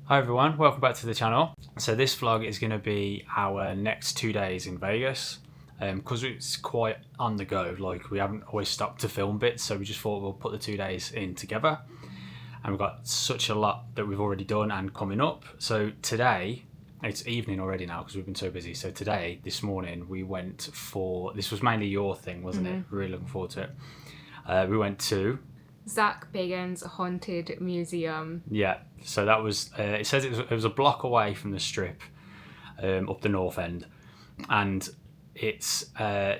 Hi everyone, welcome back to the channel. So this vlog is going to be our next 2 days in Vegas. Because it's quite on the go, like we haven't always stopped to film bits, so we just thought we'll put the 2 days in together. And we've got such a lot that we've already done and coming up. So today, it's evening already now because we've been so busy. So today, this morning, we went for, this was mainly your thing, wasn't it? Really looking forward to it. We went to Zach Bagan's Haunted Museum. Yeah, so that was, it says it was a block away from the strip, up the north end. And it's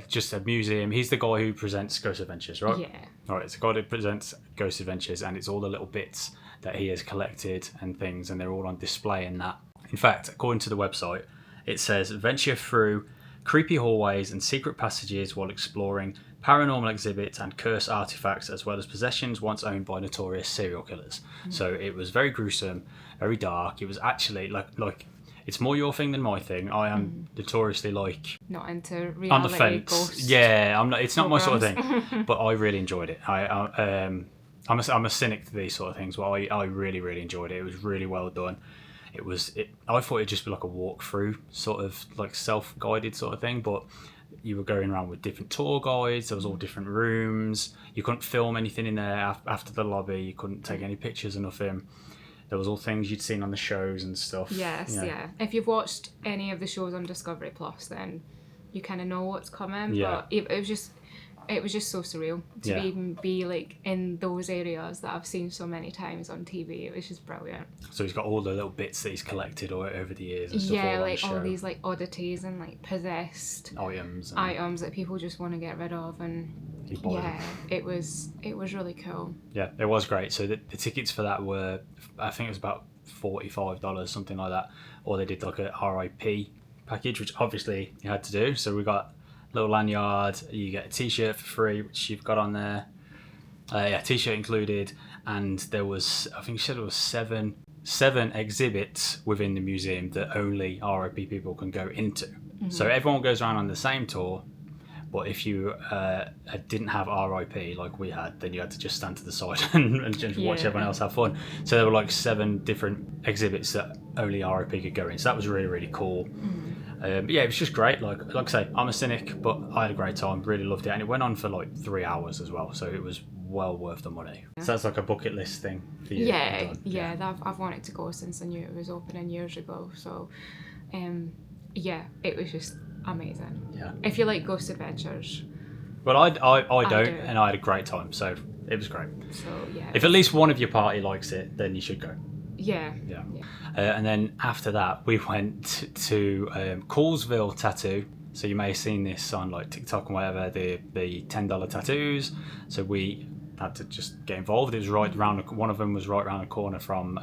just a museum. He's the guy who presents Ghost Adventures, right? Yeah. All right, it's a guy who presents Ghost Adventures, and it's all the little bits that he has collected and things, and they're all on display in that. In fact, according to the website, it says venture through creepy hallways and secret passages while exploring paranormal exhibits and cursed artifacts, as well as possessions once owned by notorious serial killers. So it was very gruesome, very dark. It was actually like it's more your thing than my thing. I am notoriously not into reality. On the fence. Ghost Yeah, I'm not. It's not programs. my sort of thing. But I really enjoyed it. I'm a cynic to these sort of things, but I really enjoyed it. It was really well done. I thought it'd just be like a walkthrough, sort of like self-guided sort of thing, but you were going around with different tour guides. There was all different rooms. You couldn't film anything in there after the lobby. You couldn't take any pictures or nothing. There was all things you'd seen on the shows and stuff. Yes, yeah. If you've watched any of the shows on Discovery Plus, then you kind of know what's coming. Yeah. But it was just so surreal to even be like in those areas that I've seen so many times on TV. It was just brilliant. So he's got all the little bits that he's collected over the years and stuff. Yeah, all like all these like oddities and like possessed items that people just want to get rid of, and them. it was really cool. Yeah, it was great. So the tickets for that were, I think it was about $45, something like that. Or they did like a RIP package, which obviously you had to do. So we got little lanyard, you get a t-shirt for free, which you've got on there. T-shirt included, and there was, I think you said it was seven exhibits within the museum that only RIP people can go into. So everyone goes around on the same tour, but if you didn't have RIP like we had, then you had to just stand to the side and just watch everyone else have fun. So there were like 7 different exhibits that only RIP could go in. So that was really cool. But yeah, it was just great. Like I say, I'm a cynic, but I had a great time. Really loved it, and it went on for like 3 hours as well. So it was well worth the money. So that's like a bucket list thing for you. Yeah. I've wanted to go since I knew it was opening years ago. So, it was just amazing. Yeah. If you like Ghost Adventures. Well, I don't, and I had a great time. So it was great. So yeah. If at least one of your party likes it, then you should go. Yeah. And then after that, we went to Koolsville Tattoo. So you may have seen this on like TikTok and whatever, the $10 tattoos. So we had to just get involved. It was right around, one of them was right around the corner from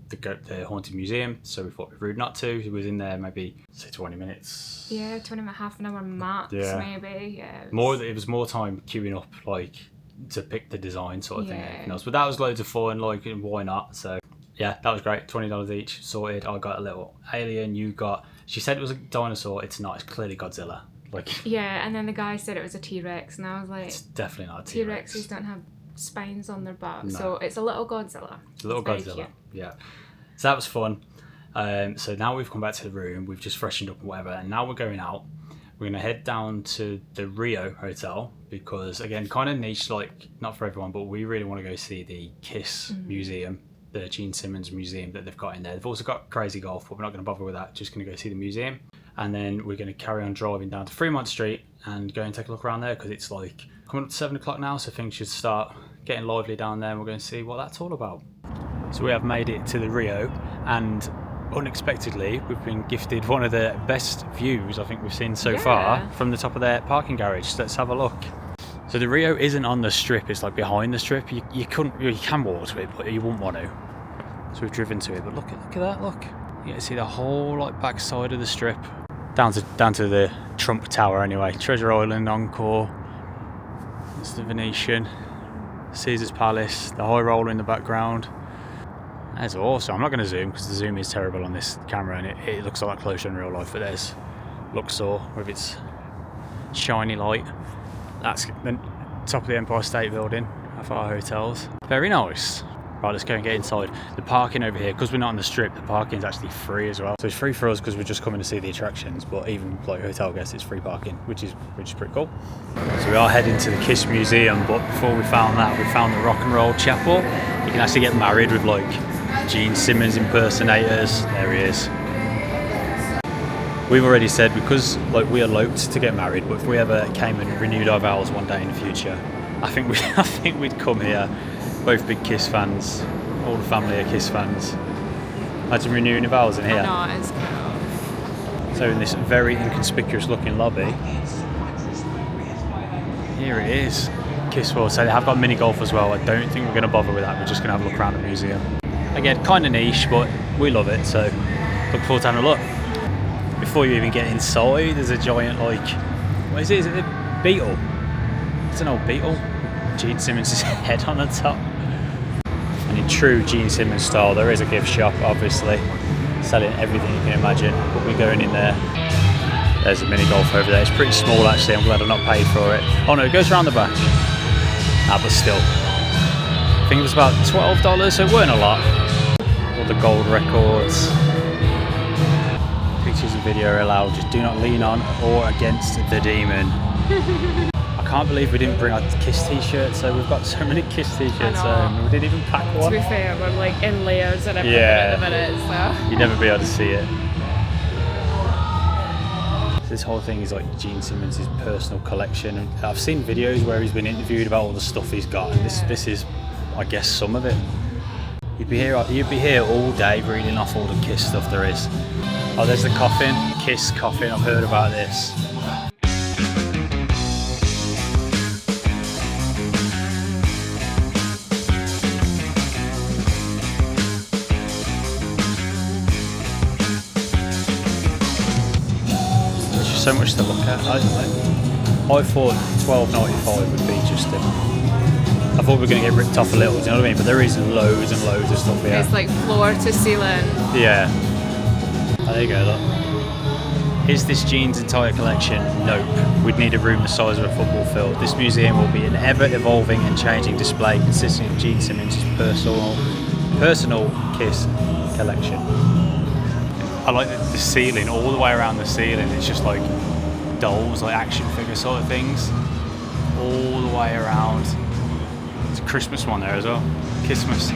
the Haunted Museum. So we thought it'd be rude not to. It was in there maybe, say, 20 minutes. Yeah, 20 minutes, half an hour max, maybe. Yeah. It was more time queuing up, like, to pick the design sort of thing. Anything else. But that was loads of fun, like, why not? So yeah, that was great. $20 each, sorted. I got a little alien. She said it was a dinosaur. It's not. It's clearly Godzilla. Yeah, and then the guy said it was a T-Rex, and I was like, it's definitely not a T-Rex. T-Rexes don't have spines on their back, no. So it's a little Godzilla. It's a little Godzilla. Cute. Yeah. So that was fun. So now we've come back to the room. We've just freshened up and whatever, and now we're going out. We're gonna head down to the Rio Hotel because, again, kind of niche, like not for everyone, but we really want to go see the Kiss Museum. The Gene Simmons Museum that they've got in there. They've also got Crazy Golf, but we're not going to bother with that. Just going to go see the museum. And then we're going to carry on driving down to Fremont Street and go and take a look around there because it's like coming up to 7 o'clock now, so things should start getting lively down there, and we're going to see what that's all about. So we have made it to the Rio, and unexpectedly we've been gifted one of the best views I think we've seen so far from the top of their parking garage. So let's have a look. So the Rio isn't on the strip, it's like behind the strip. You can walk to it, but you wouldn't want to. So we've driven to it, but look at that, look. You get to see the whole like back side of the strip. Down to the Trump Tower anyway. Treasure Island, Encore. It's the Venetian. Caesar's Palace, the high roller in the background. That's awesome. I'm not going to zoom because the zoom is terrible on this camera, and it looks a lot closer in real life, but there's Luxor with its shiny light. That's the top of the Empire State Building of our hotels. Very nice. Right, let's go and get inside. The parking over here, because we're not on the strip, the parking's actually free as well. So it's free for us because we're just coming to see the attractions, but even like hotel guests, it's free parking, which is pretty cool. So we are heading to the Kiss Museum, but before we found that, we found the Rock and Roll Chapel. You can actually get married with like Gene Simmons impersonators. There he is. We've already said, because like we eloped to get married, but if we ever came and renewed our vows one day in the future, I think we'd come here. Both big Kiss fans, all the family are Kiss fans. Imagine renewing your vows in here. I know, it's cool. So in this very inconspicuous looking lobby, here it is, Kiss World. So they have got mini golf as well. I don't think we're going to bother with that. We're just going to have a look around the museum. Again, kind of niche, but we love it. So look forward to having a look. Before you even get inside, there's a giant like, what is it? Is it a beetle? It's an old beetle. Gene Simmons' head on the top. And in true Gene Simmons style, there is a gift shop, obviously, selling everything you can imagine. But we're going in there. There's a mini golf over there. It's pretty small actually. I'm glad I've not paid for it. Oh no, it goes around the back. Ah, but still. I think it was about $12, so it weren't a lot. All the gold records. Pictures and video are allowed. Just do not lean on or against the demon. I can't believe we didn't bring our Kiss t-shirts, so we've got so many Kiss t-shirts we didn't even pack one. To be fair, we're like in layers and everything at the minute, so you'd never be able to see it. So this whole thing is like Gene Simmons' personal collection, and I've seen videos where he's been interviewed about all the stuff he's got, and this is, I guess, some of it. You'd be here all day reading off all the Kiss stuff there is. Oh, there's the coffin, Kiss coffin. I've heard about this. So much to look at. I thought $12.95 would be just I thought we were going to get ripped off a little, do you know what I mean? But there is loads and loads of stuff here. It's like floor to ceiling. Yeah. Oh, there you go, look. Is this Gene's entire collection? Nope. We'd need a room the size of a football field. This museum will be an ever-evolving and changing display consisting of Gene Simmons' personal Kiss collection. I like the ceiling, all the way around the ceiling, it's just like dolls, like action figure sort of things, all the way around. There's a Christmas one there as well, Kissmas.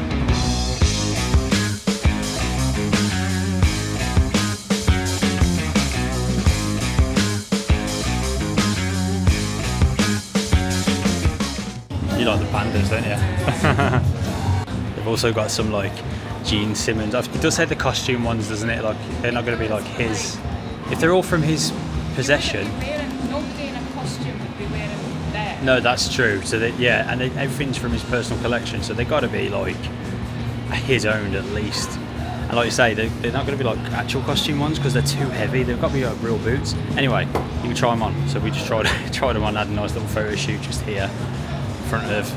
You like the pandas, don't you? They've also got some like Gene Simmons. It does say the costume ones, doesn't it? Like they're not going to be like his. If they're all from his possession. Nobody in a costume would be wearing that. No, that's true. So and everything's from his personal collection. So they got to be like his own at least. And like you say, they're not going to be like actual costume ones because they're too heavy. They've got to be like real boots. Anyway, you can try them on. So we just tried them on. Had a nice little photo shoot just here in front of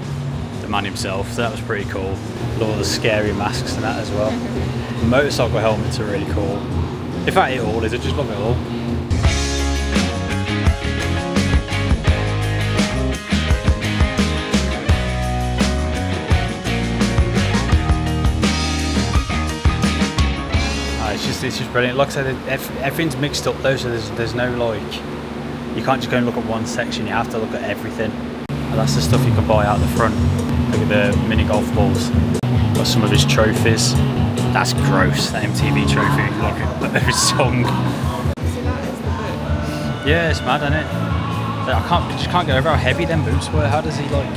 the man himself, so that was pretty cool. All the scary masks and that as well. The motorcycle helmets are really cool. In fact, it all is. I just love it all. It's just brilliant. Like I said, everything's mixed up though, so there's no like, you can't just go and look at one section. You have to look at everything. And that's the stuff you can buy out the front. Look at the mini golf balls. Got some of his trophies. That's gross, that MTV trophy. Look at his song. So that is the boot. Yeah, it's mad, isn't it? I just can't get over how heavy them boots were. How does he like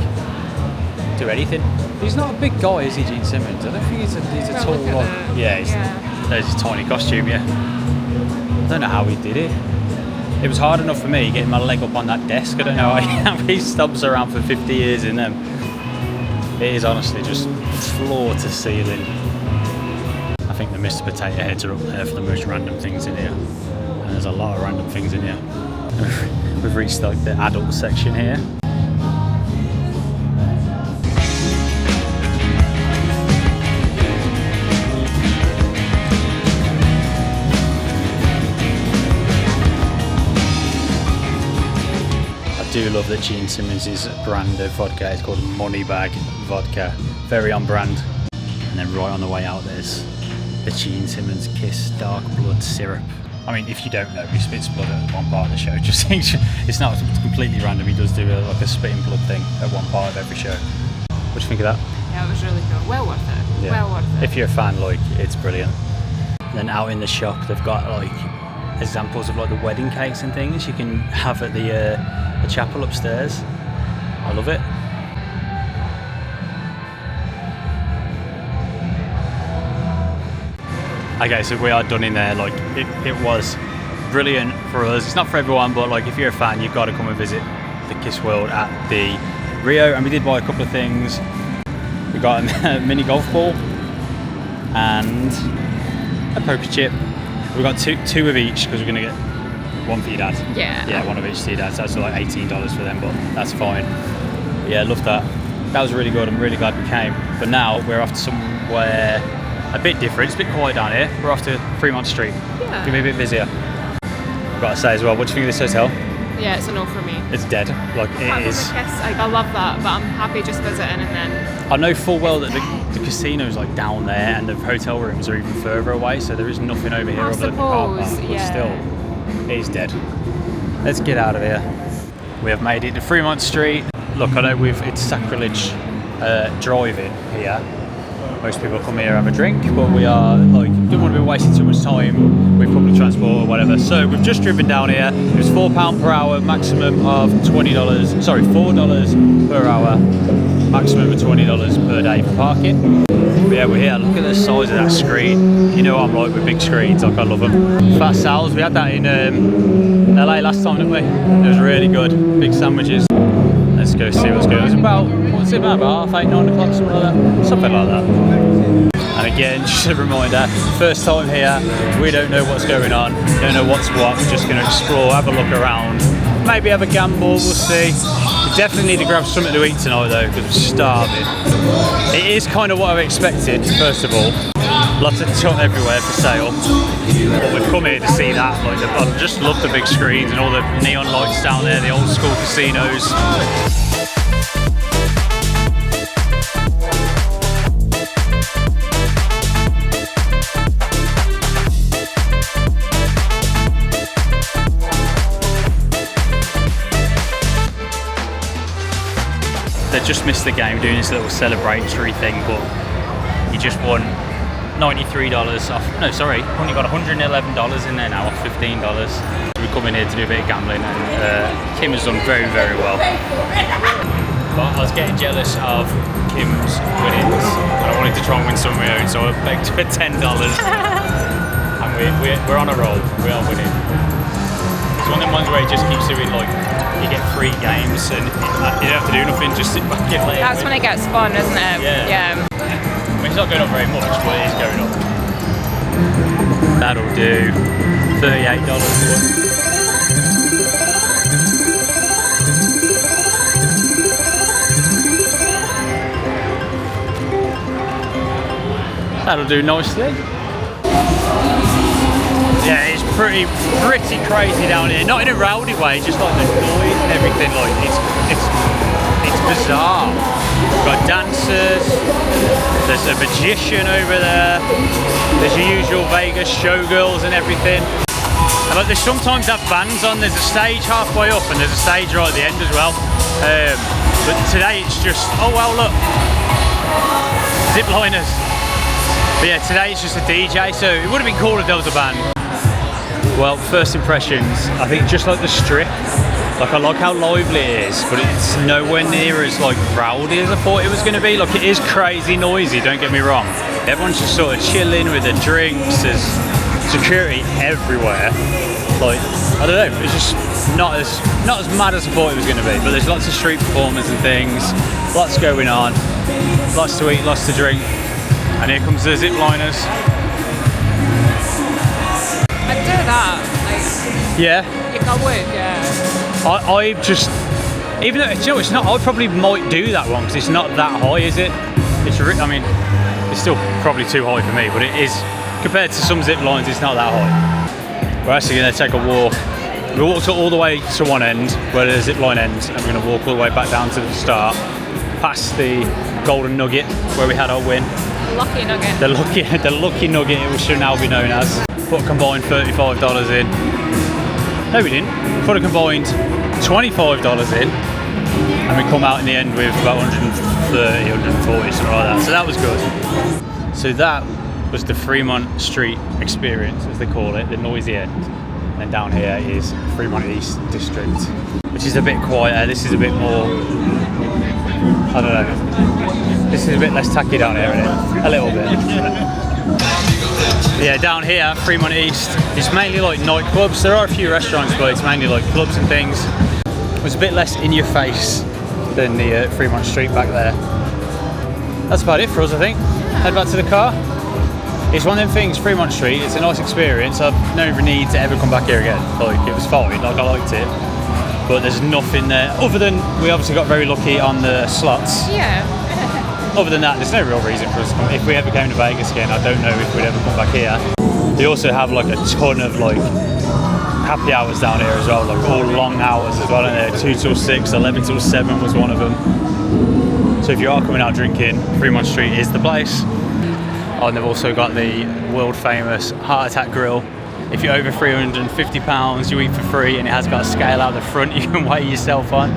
do anything? He's not a big guy, is he, Gene Simmons? I don't think he's a tall guy. Yeah, there's his tiny costume, yeah. I don't know how he did it. It was hard enough for me getting my leg up on that desk. I don't know how he stubs around for 50 years in them. It is honestly just floor to ceiling. I think the Mr. Potato Heads are up there for the most random things in here. And there's a lot of random things in here. We've reached like the adult section here. I do love that Gene Simmons' brand of vodka is called Moneybag vodka. Very on brand. And then right on the way out, there's the Gene Simmons Kiss Dark Blood Syrup. I mean, if you don't know, he spits blood at one part of the show. Just think, it's not completely random. He does do like a spitting blood thing at one part of every show. What do you think of that? Yeah, it was really cool. Well worth it. Yeah. Well worth it. If you're a fan, like, it's brilliant. And then out in the shop, they've got like examples of like the wedding cakes and things you can have at the chapel upstairs. I love it. Okay, so we are done in there. Like, it was brilliant for us. It's not for everyone, but like, if you're a fan, you've got to come and visit the Kiss World at the Rio. And we did buy a couple of things. We got a mini golf ball and a poker chip. We got two of each because we're gonna get one for your dad. Yeah, one of each to your dad. So that's like $18 for them, but that's fine. But yeah, loved that. That was really good. I'm really glad we came. But now we're off to somewhere a bit different. It's a bit quiet down here. We're off to Fremont Street. Yeah. Gonna be a bit busier. I've got to say as well, what do you think of this hotel? Yeah, it's a no for me. It's dead. Like, it is. I love that, but I'm happy just visiting and then. I know full well that the casino's like down there and the hotel rooms are even further away, so there is nothing over here other than the car park. But still, it is dead. Let's get out of here. We have made it to Fremont Street. Look, I know it's sacrilege driving here. Most people come here and have a drink, but we are like, don't want to be wasting too much time with public transport or whatever. So we've just driven down here. It was £4 per hour, maximum of $20. Sorry, $4 per hour, maximum of $20 per day for parking. But yeah, we're here. Look at the size of that screen. You know what I'm like with big screens. Like, I love them. Fast Sal's. We had that in LA last time, didn't we? It was really good. Big sandwiches. Let's go see what's going on. It's about, what's it about 8, 9 o'clock, something like that? Something like that. And again, just a reminder, first time here, we don't know what's going on, don't know what's what, we're just going to explore, have a look around, maybe have a gamble, we'll see. We definitely need to grab something to eat tonight though, because we're starving. It is kind of what I've expected, first of all. Lots of tut everywhere for sale. But we've come here to see that. Like, I just love the big screens and all the neon lights down there, the old school casinos. They just missed the game doing this little celebratory thing, but you just won $93 off. No, sorry, only got $111 in there now off $15. We're coming here to do a bit of gambling, and Kim has done very, very well. But I was getting jealous of Kim's winnings, and I wanted to try and win some of my own, so I begged for $10. And we're on a roll. We are winning. It's one of the ones where it just keeps doing, like, you get free games and you don't have to do nothing, just sit back and play. That's when it gets fun, isn't it? Yeah. I mean, it's not going up very much, but it is going up. That'll do. $38. That'll do nicely. Yeah, it's pretty crazy down here. Not in a rowdy way, just like the noise and everything. Like, it's bizarre. We've got dancers. There's a magician over there. There's your usual Vegas showgirls and everything. And like, they sometimes have bands on. There's a stage halfway up and there's a stage right at the end as well. But today it's just, oh well, look, zip liners. But yeah, today it's just a DJ, so it would have been cool if there was a band. Well, first impressions, I think just like the Strip, like, I like how lively it is, but it's nowhere near as like rowdy as I thought it was going to be. Like, it is crazy noisy, don't get me wrong. Everyone's just sort of chilling with their drinks, there's security everywhere. Like, I don't know, it's just not as mad as I thought it was going to be, but there's lots of street performers and things, lots going on, lots to eat, lots to drink, and here comes the zip liners. I'd do that. Like, yeah. If I would, yeah. I just, even though, you know, it's not, I probably might do that one because it's not that high, is it? I mean, it's still probably too high for me, but it is, compared to some zip lines, it's not that high. We're actually going to take a walk. We walked all the way to one end, where the zip line ends, and we're going to walk all the way back down to the start, past the Golden Nugget, where we had our win. Lucky nugget. The lucky nugget it should now be known as. Put a combined $35 in. No, we didn't. Put a combined $25 in, and we come out in the end with about 130, 140, something like that. So that was good. So that was the Fremont Street experience, as they call it, the noisy end. And down here is Fremont East District, which is a bit quieter. This is a bit more, I don't know. This is a bit less tacky down here, isn't it? A little bit. Yeah, down here, Fremont East, it's mainly like nightclubs. There are a few restaurants, but it's mainly like clubs and things. It was a bit less in your face than the Fremont Street back there. That's about it for us, I think. Head back to the car. It's one of them things, Fremont Street, it's a nice experience. I've no need to ever come back here again. Like, it was fine, like I liked it. But there's nothing there, other than we obviously got very lucky on the slots. Yeah. Other than that, there's no real reason for us to come. If we ever came to Vegas again, I don't know if we'd ever come back here. They also have like a ton of like happy hours down here as well, like all long hours as well, and 2 till 6, 11 till 7 was one of them. So if you are coming out drinking, Fremont Street is the place. Oh, and they've also got the world famous heart attack grill. If you're over 350 pounds, you eat for free, and it has got a scale out the front you can weigh yourself on.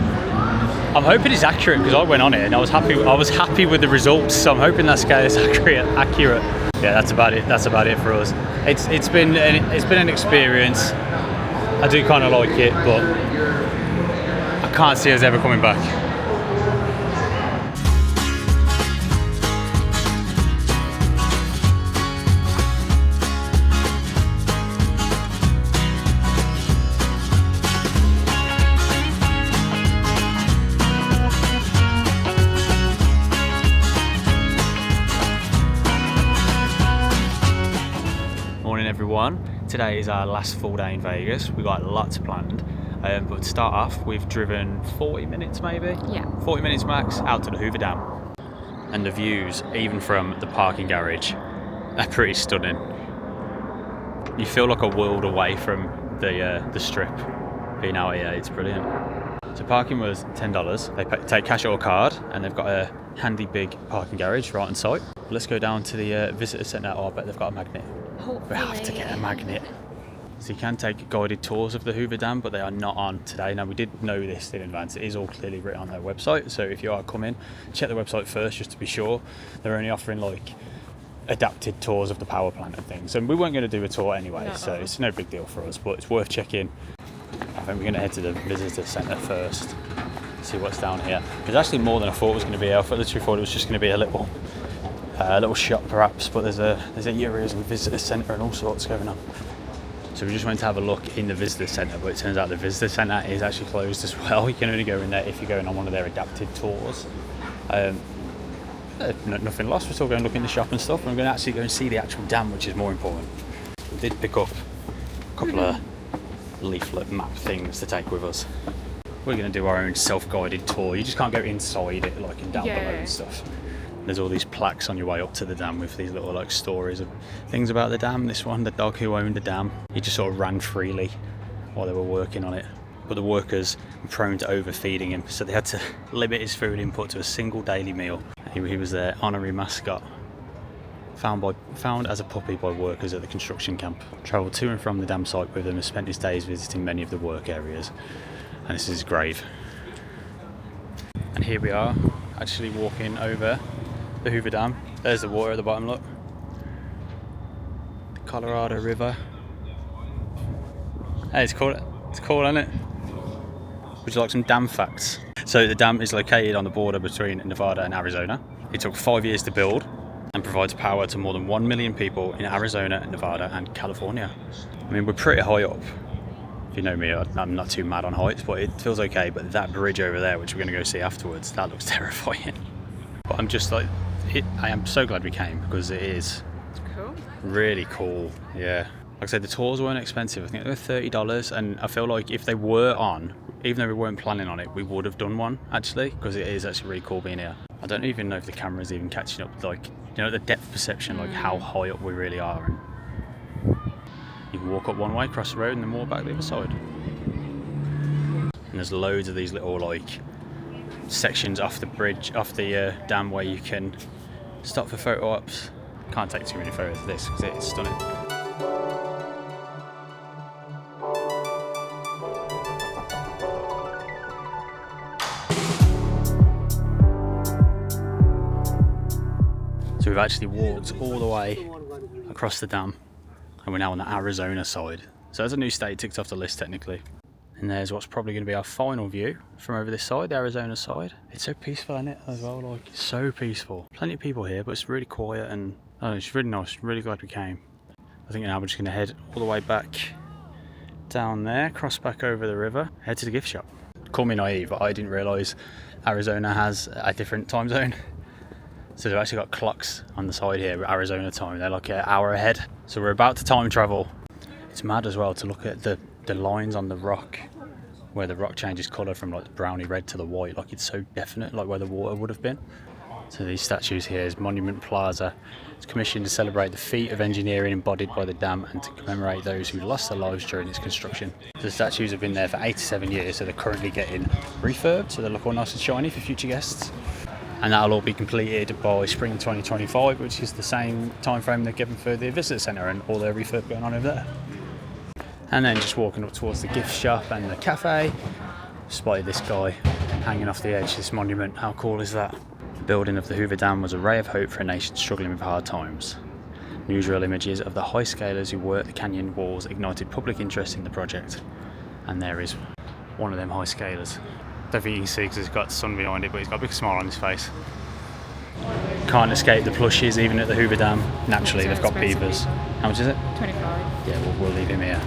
I'm hoping it's accurate because I went on it and I was happy with the results, so I'm hoping that scale is accurate. Yeah, that's about it for us. It's been an experience. I do kind of like it, but I can't see us ever coming back. Everyone, today is our last full day in Vegas. We got lots planned, but to start off, we've driven 40 minutes maybe? Yeah. 40 minutes max out to the Hoover Dam. And the views, even from the parking garage, are pretty stunning. You feel like a world away from the strip being out here. It's brilliant. So parking was $10. They take cash or card, and they've got a handy big parking garage right on site. Let's go down to the visitor centre. Oh, I bet they've got a magnet. Hopefully. We have to get a magnet. So you can take guided tours of the Hoover Dam, but they are not on today. Now, we did know this in advance. It is all clearly written on their website. So if you are coming, check the website first just to be sure. They're only offering like adapted tours of the power plant and things. And we weren't going to do a tour anyway, so it's no big deal for us, but it's worth checking. I think we're going to head to the visitor centre first, see what's down here. There's actually more than I thought it was going to be. I literally thought it was just going to be a little shop perhaps, but there's a areas and visitor centre and all sorts going on. So we just went to have a look in the visitor centre, but it turns out the visitor centre is actually closed as well. You can only go in there if you're going on one of their adapted tours. Nothing lost, we're still going to look in the shop and stuff, and we're going to actually go and see the actual dam, which is more important. We did pick up a couple of leaflet map things to take with us. We're going to do our own self-guided tour. You just can't go inside it like and down below and stuff. There's all these plaques on your way up to the dam with these little like stories of things about the dam. This one, the dog who owned the dam, he just sort of ran freely while they were working on it. But the workers were prone to overfeeding him, so they had to limit his food input to a single daily meal. He was their honorary mascot, found as a puppy by workers at the construction camp. Travelled to and from the dam site with them and spent his days visiting many of the work areas. And this is his grave. And here we are, actually walking over the Hoover Dam. There's the water at the bottom, look. The Colorado River. Hey, it's cool, isn't it? Would you like some dam facts? So the dam is located on the border between Nevada and Arizona. It took 5 years to build and provides power to more than 1 million people in Arizona, Nevada and California. I mean, we're pretty high up. If you know me, I'm not too mad on heights, but it feels okay. But that bridge over there, which we're going to go see afterwards, that looks terrifying. But I'm just like, I am so glad we came because it is cool. Really cool, yeah. Like I said, the tours weren't expensive. I think they were $30, and I feel like if they were on, even though we weren't planning on it, we would have done one actually, because it is actually really cool being here. I don't even know if the camera's even catching up, like, you know, the depth perception, like how high up we really are. And you can walk up one way, cross the road, and then walk back the other side. And there's loads of these little like sections off the bridge, off the dam, where you can Stop for photo ops. Can't take too many photos of this because it's stunning. So we've actually walked all the way across the dam and we're now on the Arizona side. So there's a new state ticked off the list technically. And there's what's probably going to be our final view from over this side, the Arizona side. It's so peaceful, isn't it, as well? Like, it's so peaceful. Plenty of people here, but it's really quiet and oh, it's really nice. Really glad we came. I think now we're just going to head all the way back down there, cross back over the river, head to the gift shop. Call me naive, but I didn't realise Arizona has a different time zone. So they've actually got clocks on the side here with Arizona time. They're like an hour ahead. So we're about to time travel. It's mad as well to look at the lines on the rock, where the rock changes colour from like the browny red to the white, like it's so definite, like where the water would have been. So these statues here is Monument Plaza. It's commissioned to celebrate the feat of engineering embodied by the dam and to commemorate those who lost their lives during its construction. The statues have been there for 87 years, so they're currently getting refurbed, so they look all nice and shiny for future guests. And that'll all be completed by spring 2025, which is the same time frame they're given for the visitor centre and all their refurb going on over there. And then just walking up towards the gift shop and the cafe, spotted this guy hanging off the edge of this monument. How cool is that? The building of the Hoover Dam was a ray of hope for a nation struggling with hard times. Newsreel images of the high scalers who worked the canyon walls ignited public interest in the project. And there is one of them high scalers. Don't think you can see because it's got the sun behind it, but he's got a big smile on his face. Can't escape the plushies even at the Hoover Dam. Naturally, they've got beavers. How much is it? 25. Yeah, we'll leave him here.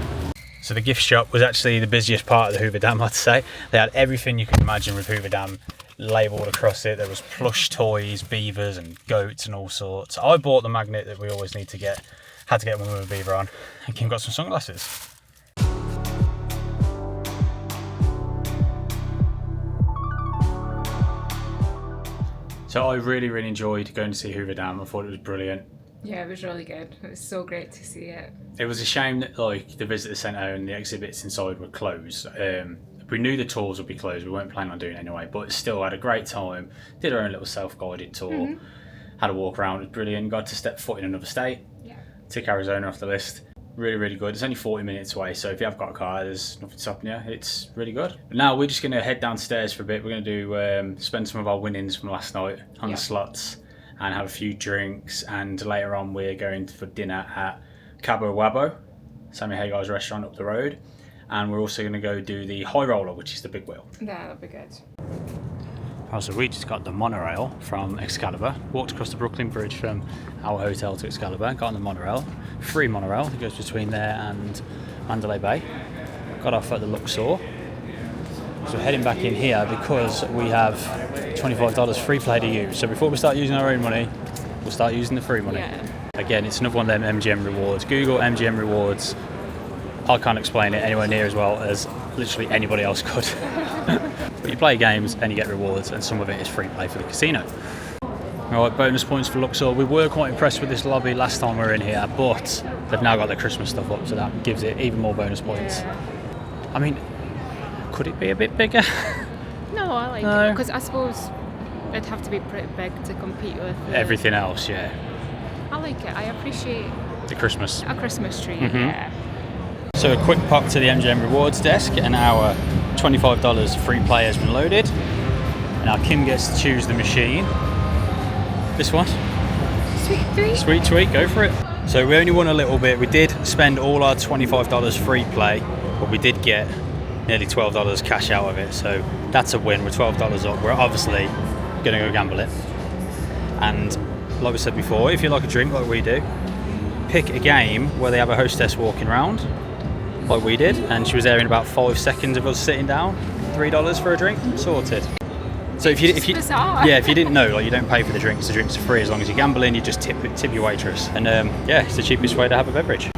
So the gift shop was actually the busiest part of the Hoover Dam, I'd say. They had everything you could imagine with Hoover Dam labelled across it. There was plush toys, beavers and goats and all sorts. I bought the magnet that we always need to get. Had to get one with a beaver on. And Kim got some sunglasses. So I really enjoyed going to see Hoover Dam. I thought it was brilliant. Yeah, it was really good. It was so great to see it. It was a shame that like the visitor centre and the exhibits inside were closed. We knew the tours would be closed. We weren't planning on doing it anyway, but still had a great time. Did our own little self-guided tour. Had a walk around. It was brilliant. Got to step foot in another state. Yeah. Tick Arizona off the list. Really good. It's only 40 minutes away, so if you have got a car, there's nothing stopping you. It's really good. But now we're just going to head downstairs for a bit. We're going to do spend some of our winnings from last night on the slots and have a few drinks. And later on, we're going for dinner at Cabo Wabo, Sammy Hagar's restaurant up the road. And we're also going to go do the high roller, which is the big wheel. Yeah, that'll be good. So we just got the monorail from Excalibur, walked across the Brooklyn Bridge from our hotel to Excalibur, got on the monorail, free monorail that goes between there and Mandalay Bay. Got off at the Luxor. So we're heading back in here because we have $25 free play to use. So before we start using our own money, we'll start using the free money. Yeah. Again, it's another one of them MGM rewards. Google MGM rewards. I can't explain it anywhere near as well as literally anybody else could. But you play games and you get rewards, and some of it is free play for the casino. Alright, bonus points for Luxor. We were quite impressed with this lobby last time we were in here, but they've now got their Christmas stuff up, so that gives it even more bonus points. Yeah. I mean, could it be a bit bigger? No, I like it, because I suppose it'd have to be pretty big to compete with everything else, yeah. I like it. I appreciate the Christmas. A Christmas tree, yeah. So a quick pop to the MGM rewards desk, and our $25 free play has been loaded. And now Kim gets to choose the machine. This one. Sweet treat. Sweet treat, go for it. So we only won a little bit. We did spend all our $25 free play, but we did get nearly $12 cash out of it. So that's a win. We're $12 up. We're obviously going to go gamble it. And like we said before, if you like a drink like we do, pick a game where they have a hostess walking around, like we did, and she was there in about 5 seconds of us sitting down. $3 for a drink, sorted. So if you didn't know, like, you don't pay for the drinks. The drinks are free as long as you gamble in. You just tip your waitress, and yeah, it's the cheapest way to have a beverage,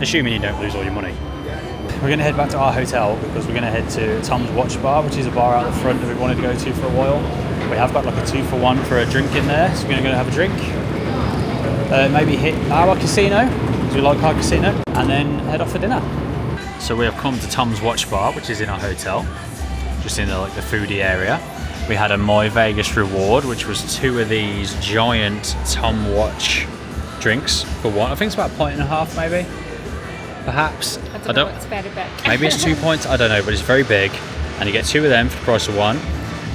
assuming you don't lose all your money. We're going to head back to our hotel because we're going to head to Tom's Watch Bar, which is a bar out the front that we wanted to go to for a while. We have got like a 2-for-1 for a drink in there, so we're going to go have a drink. Maybe hit our casino, because we like our casino, and then head off for dinner. So we have come to Tom's Watch Bar, which is in our hotel, just in the foodie area. we had a My Vegas reward, which was 2 of these giant Tom Watch drinks for one. I think it's about a pint and a half, maybe, perhaps. I don't know, it's very big. Maybe it's 2 points, I don't know, but it's very big. And you get 2 of them for the price of 1.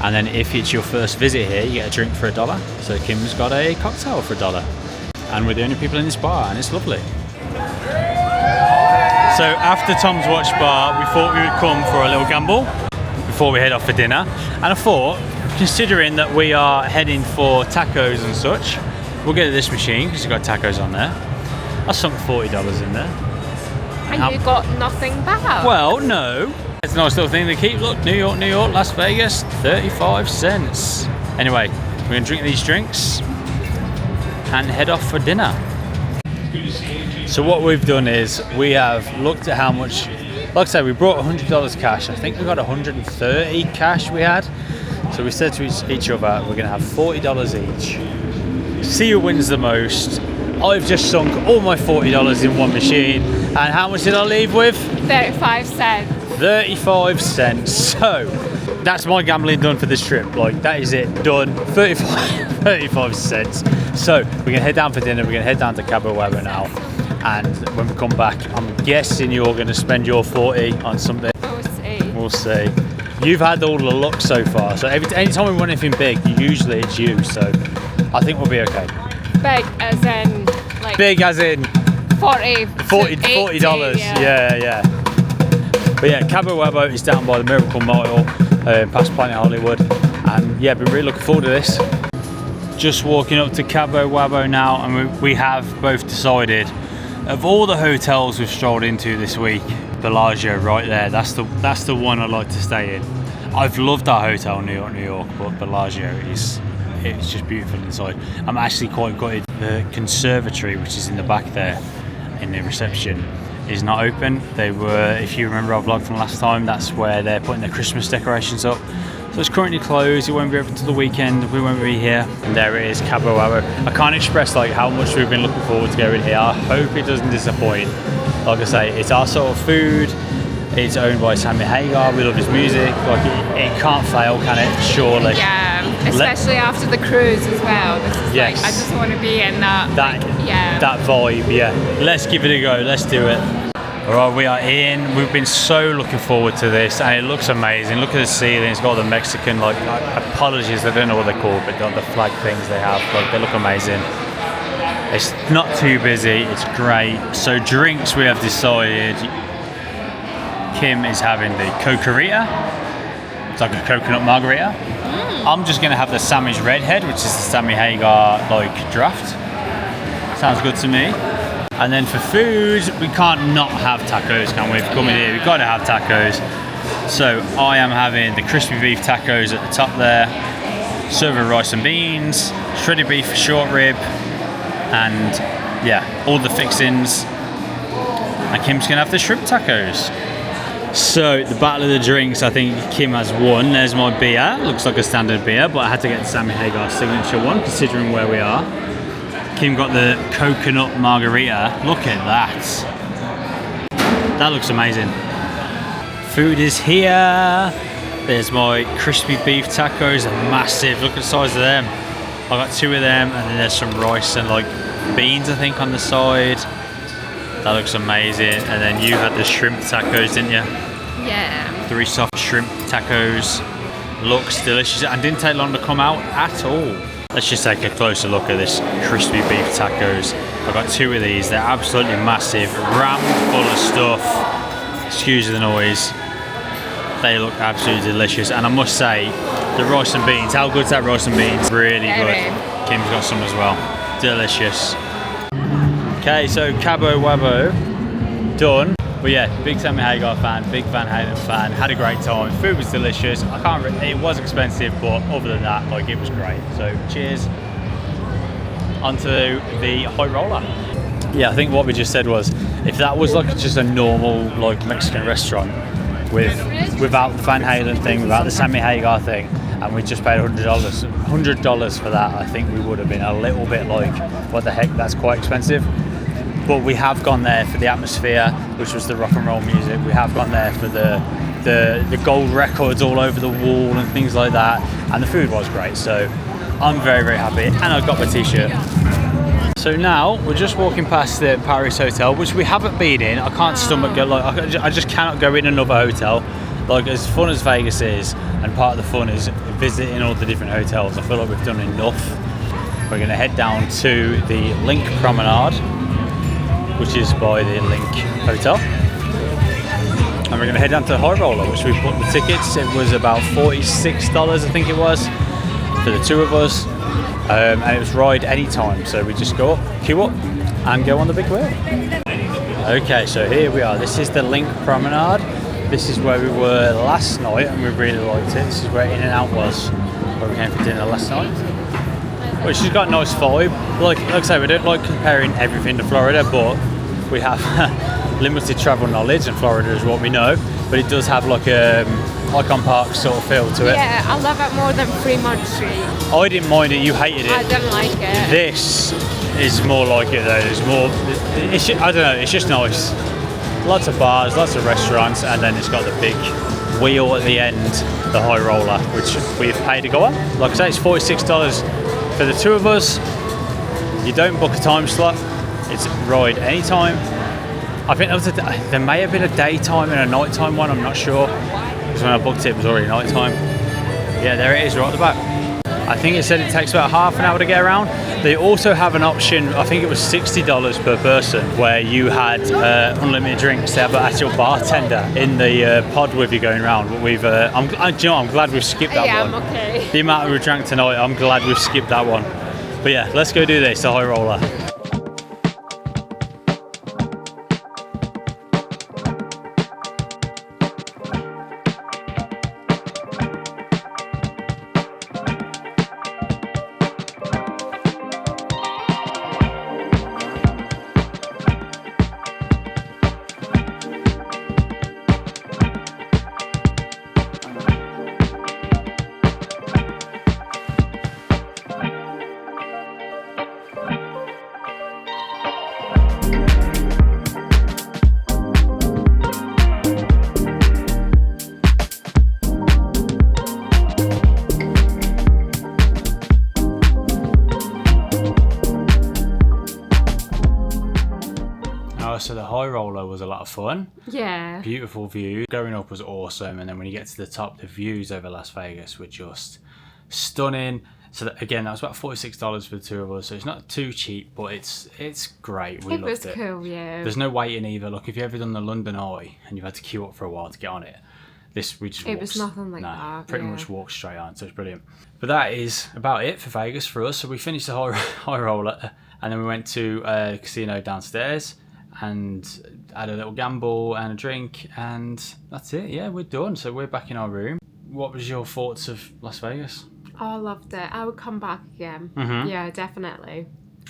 And then if it's your first visit here, you get a drink for $1. So Kim's got a cocktail for $1. And we're the only people in this bar, and it's lovely. So after Tom's Watch Bar, we thought we would come for a little gamble before we head off for dinner. And I thought, considering that we are heading for tacos and such, we'll go to this machine because it's got tacos on there. I sunk $40 in there. And you got nothing back? Well, no. It's a nice little thing to keep. Look, New York, Las Vegas, 35 cents. Anyway, we're going to drink these drinks and head off for dinner. So what we've done is we have looked at how much, like I said, we brought $100 cash. I think we got 130 cash we had. So we said to each other, we're going to have $40 each. See who wins the most. I've just sunk all my $40 in one machine. And how much did I leave with? 35 cents. 35 cents. So that's my gambling done for this trip. Like, that is it, done. 35 cents. So we're gonna head down for dinner. We're gonna head down to Cabo Wabo now, and when we come back, I'm guessing you're gonna spend your 40 on something. We'll see. You've had all the luck so far, so anytime we run anything big, usually it's you, so I think we'll be okay. Big as in like big as in $40. Yeah. But yeah, Cabo Wabo is down by the Miracle Mile, past Planet Hollywood, and yeah, been really looking forward to this. Just walking up to Cabo Wabo now, and we have both decided, of all the hotels we've strolled into this week, Bellagio right there, that's the one I'd like to stay in. I've loved our hotel in New York, but Bellagio it's just beautiful inside. I'm actually quite gutted. The conservatory, which is in the back there in the reception, is not open. They were, if you remember our vlog from last time, that's where they're putting their Christmas decorations up. So it's currently closed. It won't be open till the weekend. We won't be here. And there it is, Cabo Wabo. I can't express like how much we've been looking forward to going here. I hope it doesn't disappoint. Like I say, it's our sort of food. It's owned by Sammy Hagar. We love his music. Like it can't fail, can it? Surely. Yeah, especially after the cruise as well. This is yes. Like, I just want to be in that. That vibe. Yeah. Let's give it a go. Let's do it. All right, we are in. We've been so looking forward to this, and it looks amazing. Look at the ceiling. It's got the Mexican, like, apologies, I don't know what they're called, but the flag things they have, like, they look amazing. It's not too busy. It's great. So drinks, we have decided. Kim is having the Coca-Rita. It's like a coconut margarita. I'm just gonna have the Sammy's Redhead, which is the Sammy Hagar like draft. Sounds good to me. And then for food, we can't not have tacos, can we? If we're coming here, we've got to have tacos. So I am having the crispy beef tacos at the top there, served with rice and beans, shredded beef for short rib, and yeah, all the fixings. And Kim's gonna have the shrimp tacos. So the battle of the drinks, I think Kim has won. There's my beer. Looks like a standard beer, but I had to get the Sammy Hagar signature one, considering where we are. Kim got the coconut margarita. Look at that. That looks amazing. Food is here. There's my crispy beef tacos. They're massive. Look at the size of them. I got 2 of them, and then there's some rice and like beans, I think, on the side. That looks amazing. And then you had the shrimp tacos, didn't you? Yeah. 3 soft shrimp tacos. Looks delicious and didn't take long to come out at all. Let's just take a closer look at this crispy beef tacos. I've got 2 of these. They're absolutely massive, rammed full of stuff. Excuse the noise. They look absolutely delicious. And I must say, the rice and beans, how good's that rice and beans? Really good. Kim's got some as well. Delicious. Okay, so Cabo Wabo, done. But yeah, big Sammy Hagar fan, big Van Halen fan, had a great time. Food was delicious. It was expensive, but other than that, like, it was great. So cheers. Onto the high roller. Yeah, I think what we just said was, if that was like just a normal like Mexican restaurant without the Van Halen thing, without the Sammy Hagar thing, and we just paid $100 for that, I think we would have been a little bit like, what the heck, that's quite expensive. But we have gone there for the atmosphere, which was the rock and roll music. We have gone there for the like the gold records all over the wall and things like that, and the food was great, so I'm very, very happy, and I got my t-shirt. So now we're just walking past the Paris Hotel, which we haven't been in. I can't stomach it, like I just cannot go in another hotel. Like, as fun as Vegas is, and part of the fun is visiting all the different hotels, I feel like we've done enough. We're going to head down to the Link Promenade, which is by the Link Hotel. And we're going to head down to the High Roller, which we bought the tickets. It was about $46, I think it was, for the two of us. And it was ride anytime, so we just go up, queue up, and go on the big wheel. Okay, so here we are. This is the Link Promenade. This is where we were last night, and we really liked it. This is where In and Out was, where we came for dinner last night. Which has got a nice vibe. Like I say, we don't like comparing everything to Florida, but we have limited travel knowledge, and Florida is what we know. But it does have like a Icon Park sort of feel to it. Yeah, I love it more than Fremont Street. I didn't mind it. You hated it. I don't like it. This is more like it though. It's more. I don't know. It's just nice. Lots of bars, lots of restaurants, and then it's got the big wheel at the end, the High Roller, which we've paid to go on. Like I say, it's $46 for the two of us. You don't book a time slot. It's ride anytime. I think there may have been a daytime and a nighttime one. I'm not sure, because when I booked it was already nighttime. Yeah, there it is, right at the back. I think it said it takes about half an hour to get around. They also have an option, I think it was $60 per person, where you had unlimited drinks. They have an actual bartender in the pod with you going around. But we've, I'm glad we've skipped that one. Yeah, I'm okay. The amount we drank tonight, I'm glad we've skipped that one. But yeah, let's go do this, the High Roller. So the High Roller was a lot of fun. Yeah. Beautiful view. Going up was awesome, and then when you get to the top, the views over Las Vegas were just stunning. So that, again, that was about $46 for the two of us. So it's not too cheap, but it's great. We loved it. It was cool, yeah. There's no waiting either. Look, if you've ever done the London Eye and you've had to queue up for a while to get on it, we just it was nothing like that. Pretty much walked straight on, so it's brilliant. But that is about it for Vegas for us. So we finished the High Roller, and then we went to a casino downstairs and had a little gamble and a drink, and that's it. Yeah, we're done. So we're back in our room. What was your thoughts of Las Vegas? Oh, I loved it. I would come back again. Mm-hmm. Yeah, definitely.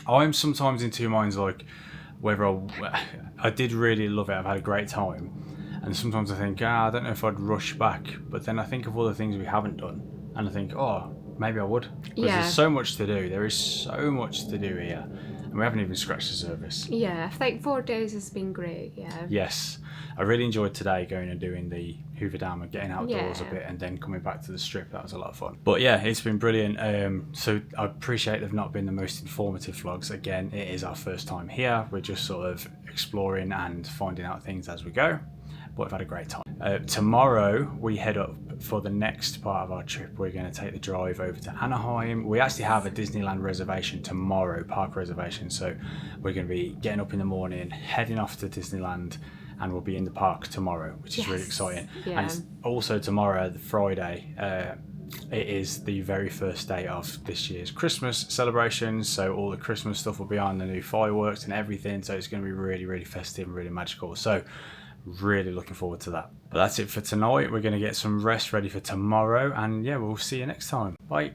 I'm sometimes in two minds, like whether I did really love it. I've had a great time, and sometimes I think, I don't know if I'd rush back. But then I think of all the things we haven't done, and I think, maybe I would. Because there's so much to do. There is so much to do here. And we haven't even scratched the surface. Yeah, I think 4 days has been great, yeah. Yes. I really enjoyed today going and doing the Hoover Dam and getting outdoors a bit, and then coming back to the strip. That was a lot of fun. But yeah, it's been brilliant. So I appreciate they've not been the most informative vlogs. Again, it is our first time here. We're just sort of exploring and finding out things as we go. But we've had a great time. Tomorrow we head up for the next part of our trip. We're going to take the drive over to Anaheim. We actually have a Disneyland reservation tomorrow, park reservation. So we're going to be getting up in the morning, heading off to Disneyland, and we'll be in the park tomorrow, which is really exciting. Yeah. And also tomorrow, the Friday, it is the very first day of this year's Christmas celebrations. So all the Christmas stuff will be on, the new fireworks and everything. So it's going to be really, really festive and really magical. So really looking forward to that. But that's it for tonight. We're going to get some rest ready for tomorrow, and yeah, we'll see you next time. Bye.